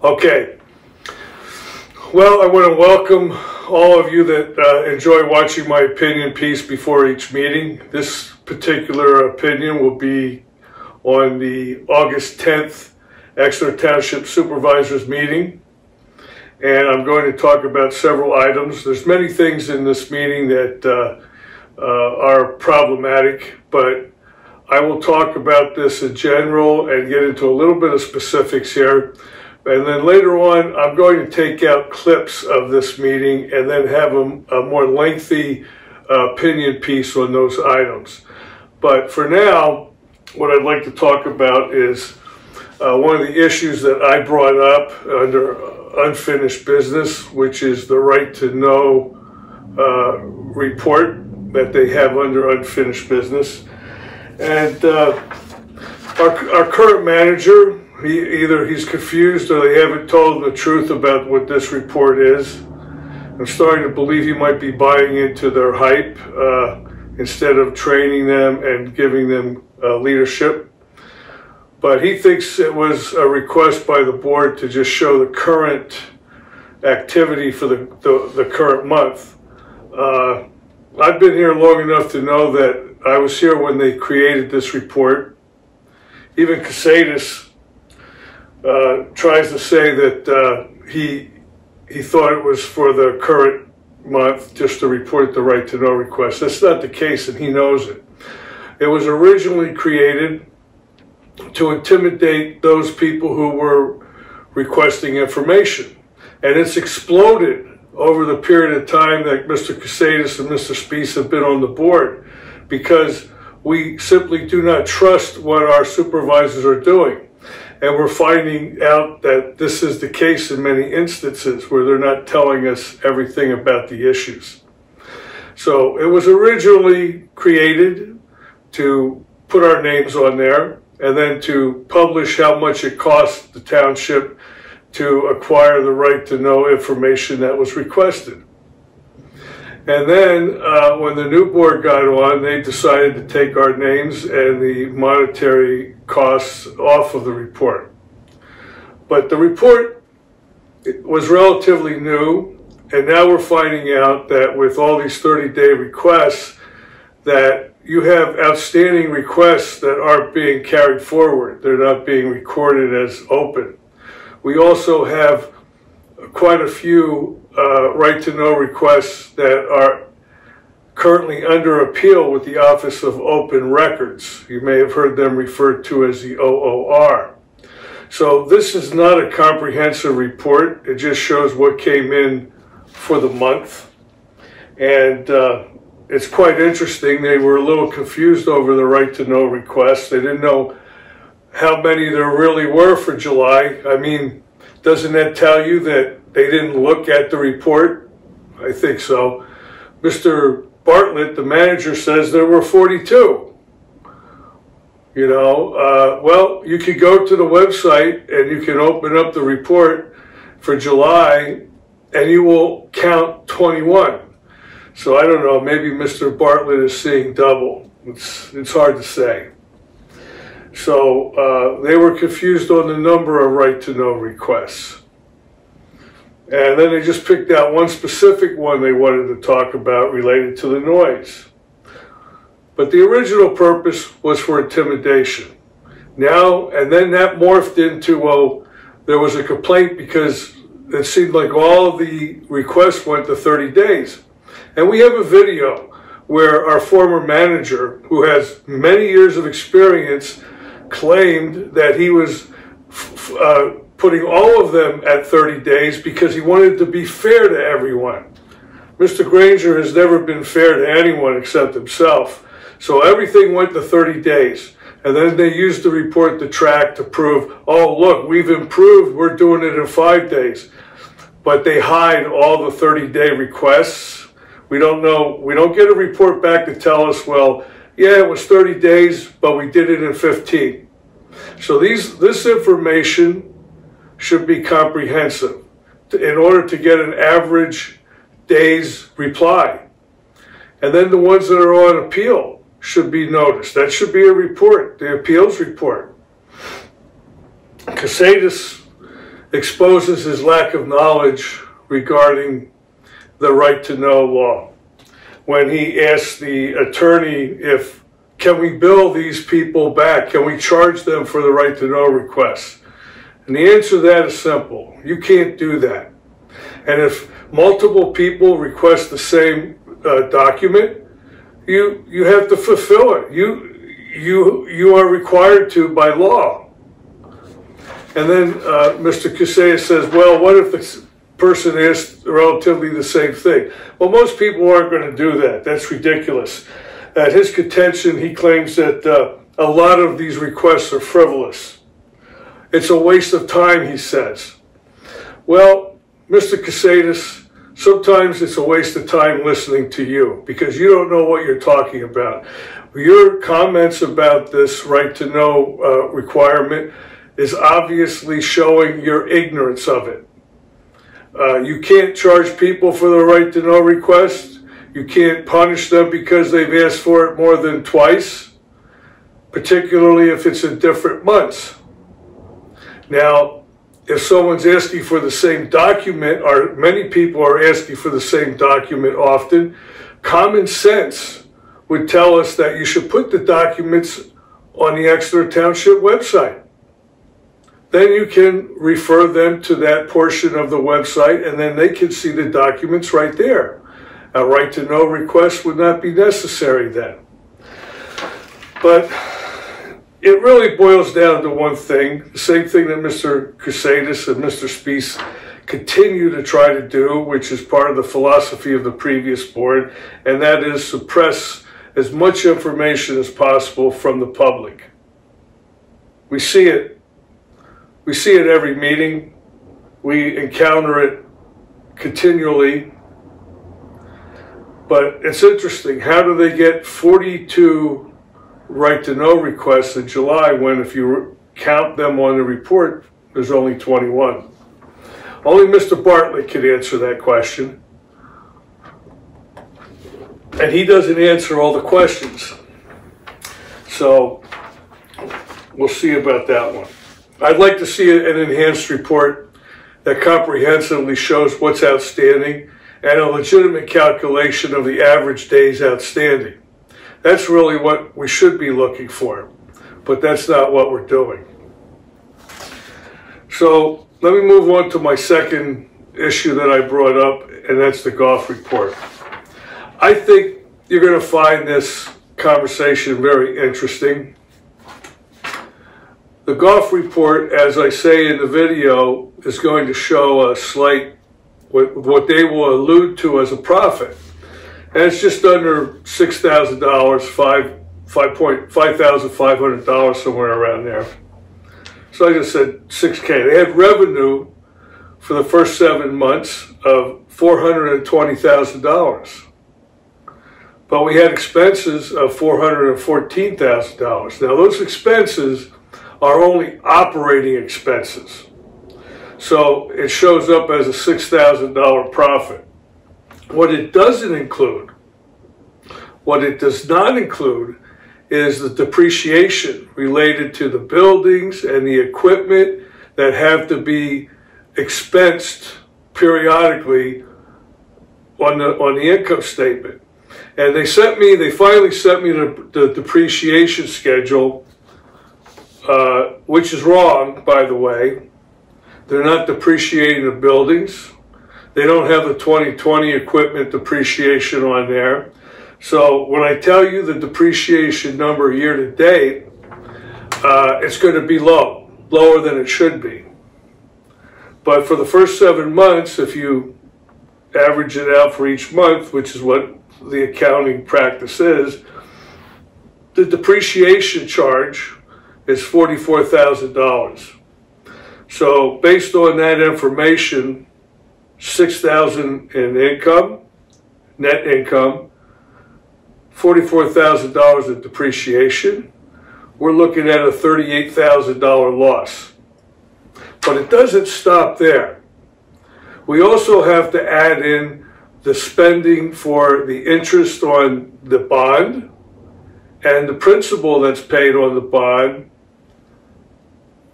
Okay. Well, I want to welcome all of you that enjoy watching my opinion piece before each meeting. This particular opinion will be on the August 10th Exeter Township Supervisors meeting. And I'm going to talk about several items. There's many things in this meeting that are problematic, but I will talk about this in general and get into a little bit of specifics here. And then later on, I'm going to take out clips of this meeting and then have a more lengthy opinion piece on those items. But for now, what I'd like to talk about is one of the issues that I brought up under unfinished business, which is the right to know report that they have under unfinished business. And our current manager, either he's confused or they haven't told him the truth about what this report is. I'm starting to believe he might be buying into their hype instead of training them and giving them leadership. But he thinks it was a request by the board to just show the current activity for the current month. I've been here long enough to know that I was here when they created this report. Even Casatus tries to say that he thought it was for the current month just to report the right to know request. That's not the case, and he knows it. It was originally created to intimidate those people who were requesting information, and it's exploded over the period of time that Mr. Casatus and Mr. Spies have been on the board, because we simply do not trust what our supervisors are doing. And we're finding out that this is the case in many instances where they're not telling us everything about the issues. So it was originally created to put our names on there and then to publish how much it costs the township to acquire the right to know information that was requested. And then when the new board got on, they decided to take our names and the monetary costs off of the report. But the report was relatively new, and now we're finding out that with all these 30-day requests, that you have outstanding requests that aren't being carried forward. They're not being recorded as open. We also have quite a few right to know requests that are currently under appeal with the Office of Open Records. You may have heard them referred to as the OOR. So this is not a comprehensive report. It just shows what came in for the month. And it's quite interesting. They were a little confused over the right to know requests. They didn't know how many there really were for July. I mean, doesn't that tell you that they didn't look at the report? I think so. Mr. Bartlett, the manager, says there were 42. You know, well, you could go to the website and you can open up the report for July and you will count 21. So I don't know, maybe Mr. Bartlett is seeing double. It's hard to say. So they were confused on the number of right to know requests. And then they just picked out one specific one they wanted to talk about related to the noise. But the original purpose was for intimidation. Now, and then that morphed into, well, there was a complaint because it seemed like all of the requests went to 30 days. And we have a video where our former manager, who has many years of experience, claimed that he was putting all of them at 30 days because he wanted to be fair to everyone. Mr. Granger has never been fair to anyone except himself. So everything went to 30 days. And then they used the report to track to prove, oh, look, we've improved. We're doing it in 5 days. But they hide all the 30-day requests. We don't know. We don't get a report back to tell us, well, yeah, it was 30 days, but we did it in 15. So this information should be comprehensive in order to get an average day's reply. And then the ones that are on appeal should be noticed. That should be a report, the appeals report. Casatus exposes his lack of knowledge regarding the right to know law. When he asked the attorney can we bill these people back? Can we charge them for the right to know requests? And the answer to that is simple. You can't do that. And if multiple people request the same document, you have to fulfill it. You are required to by law. And then Mr. Casella says, well, what if the person asked relatively the same thing? Well, most people aren't going to do that. That's ridiculous. At his contention, he claims that a lot of these requests are frivolous. It's a waste of time, he says. Well, Mr. Casadas, sometimes it's a waste of time listening to you because you don't know what you're talking about. Your comments about this right to know requirement is obviously showing your ignorance of it. You can't charge people for the right to know request. You can't punish them because they've asked for it more than twice, particularly if it's in different months. Now, if someone's asking for the same document, or many people are asking for the same document often, common sense would tell us that you should put the documents on the Exeter Township website. Then you can refer them to that portion of the website, and then they can see the documents right there. A right to know request would not be necessary then. But it really boils down to one thing, the same thing that Mr. Crusadis and Mr. Speece continue to try to do, which is part of the philosophy of the previous board, and that is suppress as much information as possible from the public. We see it. We see it every meeting. We encounter it continually. But it's interesting, how do they get 42 right to know requests in July when if you count them on the report, there's only 21? Only Mr. Bartlett can answer that question. And he doesn't answer all the questions. So we'll see about that one. I'd like to see an enhanced report that comprehensively shows what's outstanding and a legitimate calculation of the average days outstanding. That's really what we should be looking for, but that's not what we're doing. So let me move on to my second issue that I brought up, and that's the golf report. I think you're going to find this conversation very interesting. The golf report, as I say in the video, is going to show a slight what they will allude to as a profit. And it's just under $6,000, $5,500, somewhere around there. So I just said 6K. They had revenue for the first 7 months of $420,000. But we had expenses of $414,000. Now those expenses are only operating expenses. So it shows up as a $6,000 profit. What it doesn't include, what it does not include, is the depreciation related to the buildings and the equipment that have to be expensed periodically on the income statement. And they finally sent me the depreciation schedule, which is wrong, by the way. They're not depreciating the buildings. They don't have the 2020 equipment depreciation on there. So when I tell you the depreciation number year to date, it's going to be lower than it should be. But for the first 7 months, if you average it out for each month, which is what the accounting practice is, the depreciation charge is $44,000. So based on that information, $6,000 in income, net income, $44,000 in depreciation, we're looking at a $38,000 loss. But it doesn't stop there. We also have to add in the spending for the interest on the bond and the principal that's paid on the bond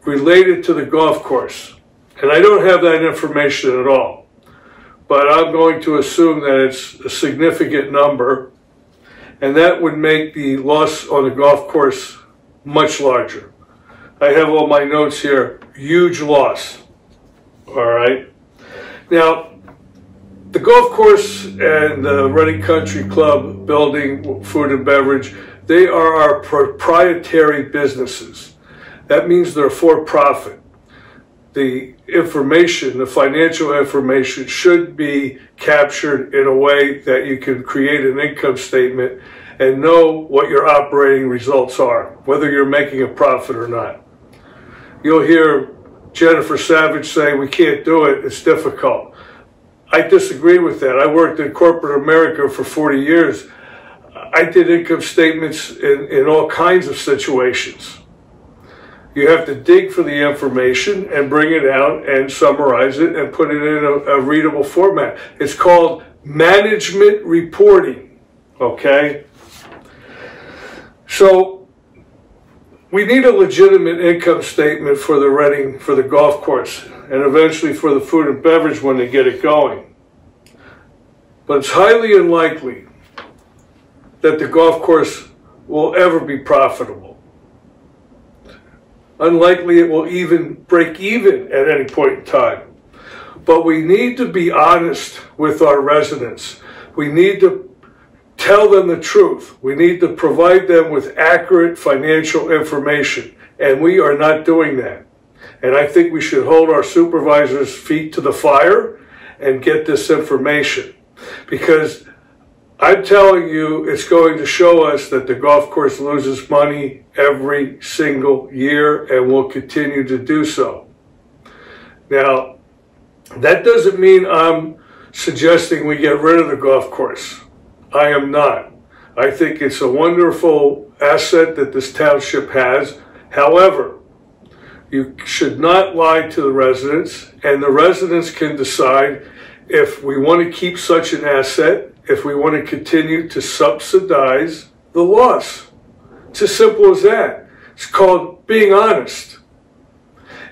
related to the golf course. And I don't have that information at all. But I'm going to assume that it's a significant number, and that would make the loss on the golf course much larger. I have all my notes here, huge loss. All right. Now, the golf course and the Reading Country Club building, food and beverage, they are our proprietary businesses. That means they're for profit. The information, the financial information, should be captured in a way that you can create an income statement and know what your operating results are, whether you're making a profit or not. You'll hear Jennifer Savage say, we can't do it, it's difficult. I disagree with that. I worked in corporate America for 40 years. I did income statements in all kinds of situations. You have to dig for the information and bring it out and summarize it and put it in a readable format. It's called management reporting, okay? So we need a legitimate income statement for the Reading, for the golf course, and eventually for the food and beverage when they get it going. But it's highly unlikely that the golf course will ever be profitable. Unlikely it will even break even at any point in time. But we need to be honest with our residents. We need to tell them the truth. We need to provide them with accurate financial information. And we are not doing that. And I think we should hold our supervisors' feet to the fire and get this information. Because I'm telling you, it's going to show us that the golf course loses money every single year and will continue to do so. Now, that doesn't mean I'm suggesting we get rid of the golf course. I am not. I think it's a wonderful asset that this township has. However, you should not lie to the residents, and the residents can decide if we want to keep such an asset, if we want to continue to subsidize the loss. It's as simple as that. It's called being honest.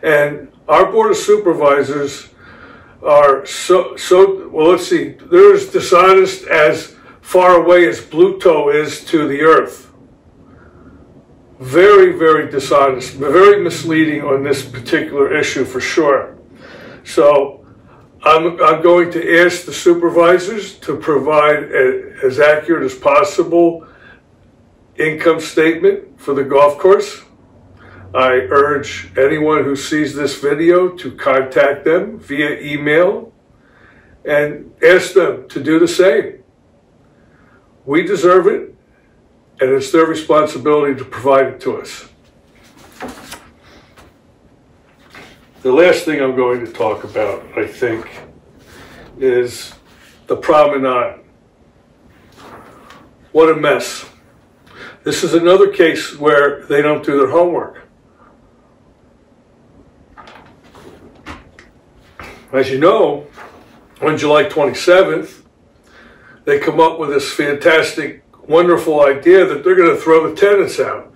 And our Board of Supervisors are well, let's see, they're as dishonest as far away as Pluto is to the Earth. Very, very dishonest, very misleading on this particular issue for sure. So I'm going to ask the supervisors to provide as accurate as possible income statement for the golf course. I urge anyone who sees this video to contact them via email and ask them to do the same. We deserve it, and it's their responsibility to provide it to us. The last thing I'm going to talk about, I think, is the Promenade. What a mess. This is another case where they don't do their homework. As you know, on July 27th, they come up with this fantastic, wonderful idea that they're going to throw the tenants out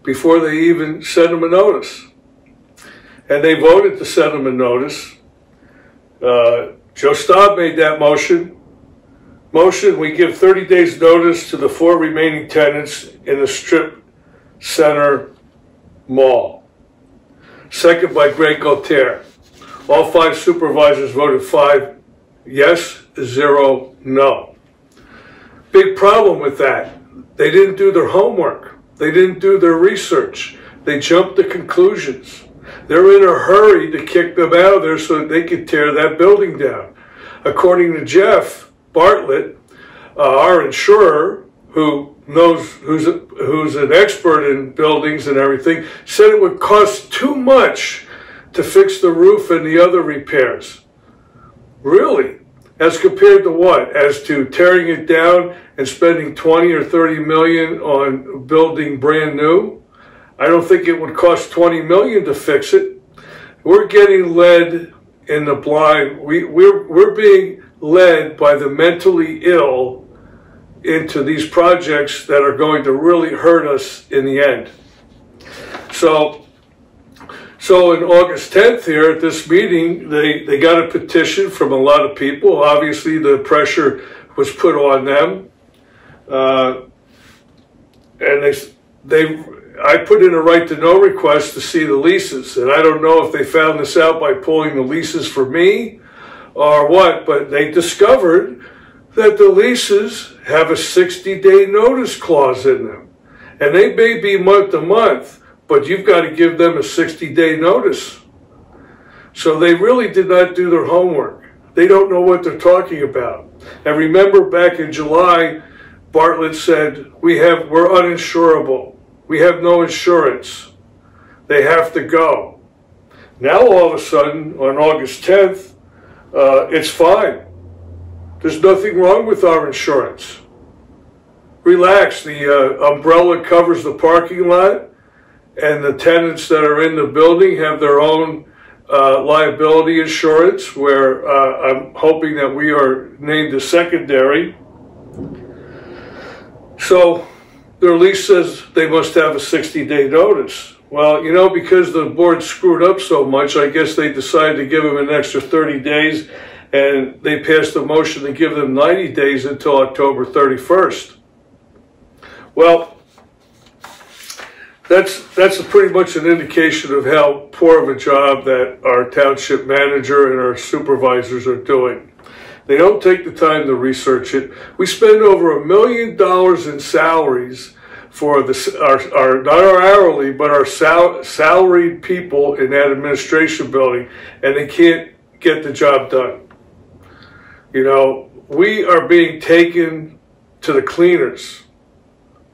before they even send them a notice. And they voted to send them a notice. Joe Staub made that motion. We give 30 days notice to the 4 remaining tenants in the Strip Center Mall. Second by Greg Gaultier. All 5 supervisors voted 5 yes, 0 no. Big problem with that. They didn't do their homework. They didn't do their research. They jumped to conclusions. They're in a hurry to kick them out of there so that they could tear that building down. According to Jeff Bartlett, our insurer, who's an expert in buildings and everything, said it would cost too much to fix the roof and the other repairs. Really? As compared to what? As to tearing it down and spending 20 or 30 million on building brand new? I don't think it would cost 20 million to fix it. We're getting led in the blind. We're being led by the mentally ill into these projects that are going to really hurt us in the end. So So on August 10th here at this meeting, they got a petition from a lot of people. Obviously, the pressure was put on them. And I put in a right to know request to see the leases. And I don't know if they found this out by pulling the leases for me or what, but they discovered that the leases have a 60-day notice clause in them. And they may be month to month, but you've got to give them a 60-day notice. So they really did not do their homework. They don't know what they're talking about. And remember back in July, Bartlett said, we're uninsurable. We have no insurance. They have to go. Now all of a sudden, on August 10th, it's fine. There's nothing wrong with our insurance. Relax, the umbrella covers the parking lot, and the tenants that are in the building have their own liability insurance, where I'm hoping that we are named a secondary. So their lease says they must have a 60-day notice. Well, you know, because the board screwed up so much, I guess they decided to give them an extra 30 days, and they passed a motion to give them 90 days until October 31st. Well, that's pretty much an indication of how poor of a job that our township manager and our supervisors are doing. They don't take the time to research it. We spend over $1 million in salaries for not our hourly, but our salaried people in that administration building, and they can't get the job done. You know, we are being taken to the cleaners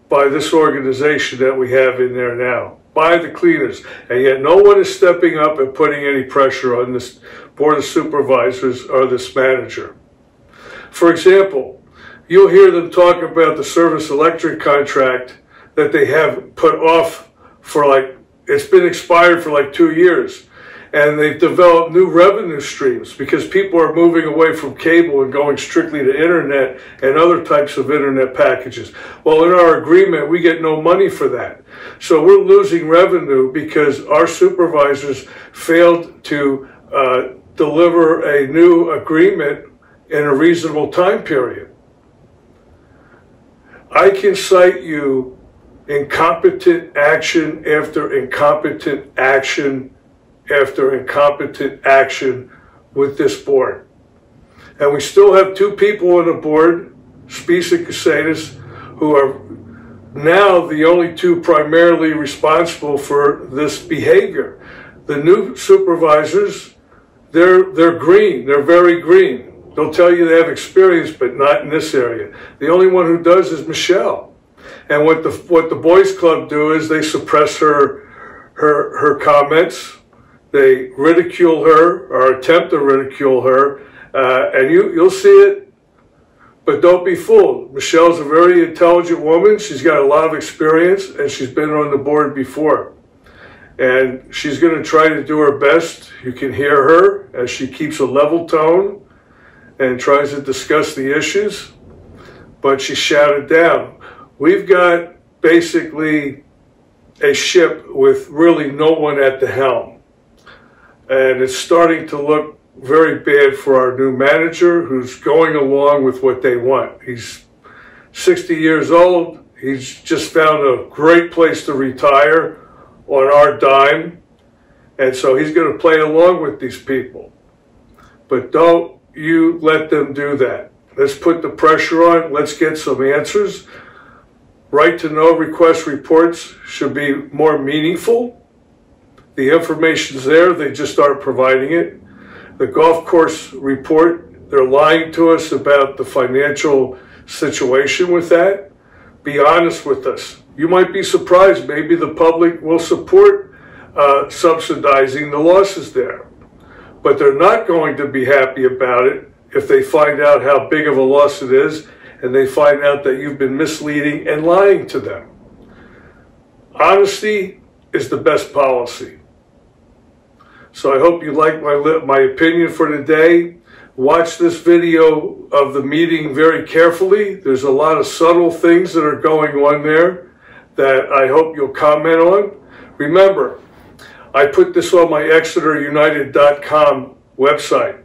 by this organization that we have in there now, by the cleaners, and yet no one is stepping up and putting any pressure on this Board of Supervisors or this manager. For example, you'll hear them talk about the service electric contract that they have put off for it's been expired for like 2 years. And they've developed new revenue streams because people are moving away from cable and going strictly to internet and other types of internet packages. Well, in our agreement, we get no money for that. So we're losing revenue because our supervisors failed to deliver a new agreement in a reasonable time period. I can cite you incompetent action after incompetent action after incompetent action with this board. And we still have 2 people on the board, Spies and Casadas, who are now the only 2 primarily responsible for this behavior. The new supervisors, they're green, they're very green. They'll tell you they have experience, but not in this area. The only one who does is Michelle. And what the boys club do is they suppress her comments. They ridicule her or attempt to ridicule her, and you'll see it, but don't be fooled. Michelle's a very intelligent woman. She's got a lot of experience, and she's been on the board before. And she's going to try to do her best. You can hear her as she keeps a level tone and tries to discuss the issues, but she's shouted down. We've got basically a ship with really no one at the helm. And it's starting to look very bad for our new manager, who's going along with what they want. He's 60 years old. He's just found a great place to retire on our dime. And so he's going to play along with these people. But don't you let them do that. Let's put the pressure on. Let's get some answers. Right to know request reports should be more meaningful. The information's there, they just aren't providing it. The golf course report, they're lying to us about the financial situation with that. Be honest with us. You might be surprised, maybe the public will support subsidizing the losses there. But they're not going to be happy about it if they find out how big of a loss it is and they find out that you've been misleading and lying to them. Honesty is the best policy. So I hope you like my opinion for today. Watch this video of the meeting very carefully. There's a lot of subtle things that are going on there that I hope you'll comment on. Remember, I put this on my ExeterUnited.com website.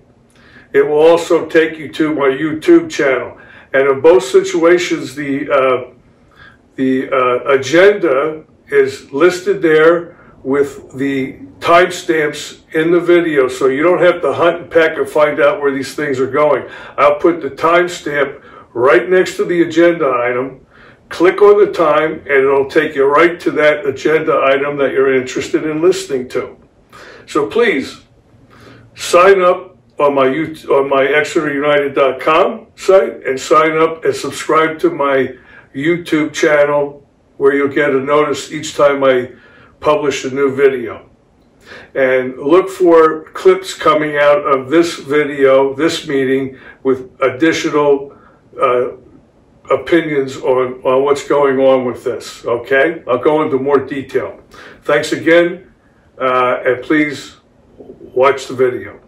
It will also take you to my YouTube channel. And in both situations, the agenda is listed there with the timestamps in the video, so you don't have to hunt and peck and find out where these things are going. I'll put the timestamp right next to the agenda item. Click on the time, and it'll take you right to that agenda item that you're interested in listening to. So please sign up on my ExeterUnited.com site and sign up and subscribe to my YouTube channel, where you'll get a notice each time I publish a new video. And look for clips coming out of this video, this meeting, with additional opinions on what's going on with this, okay? I'll go into more detail. Thanks again, and please watch the video.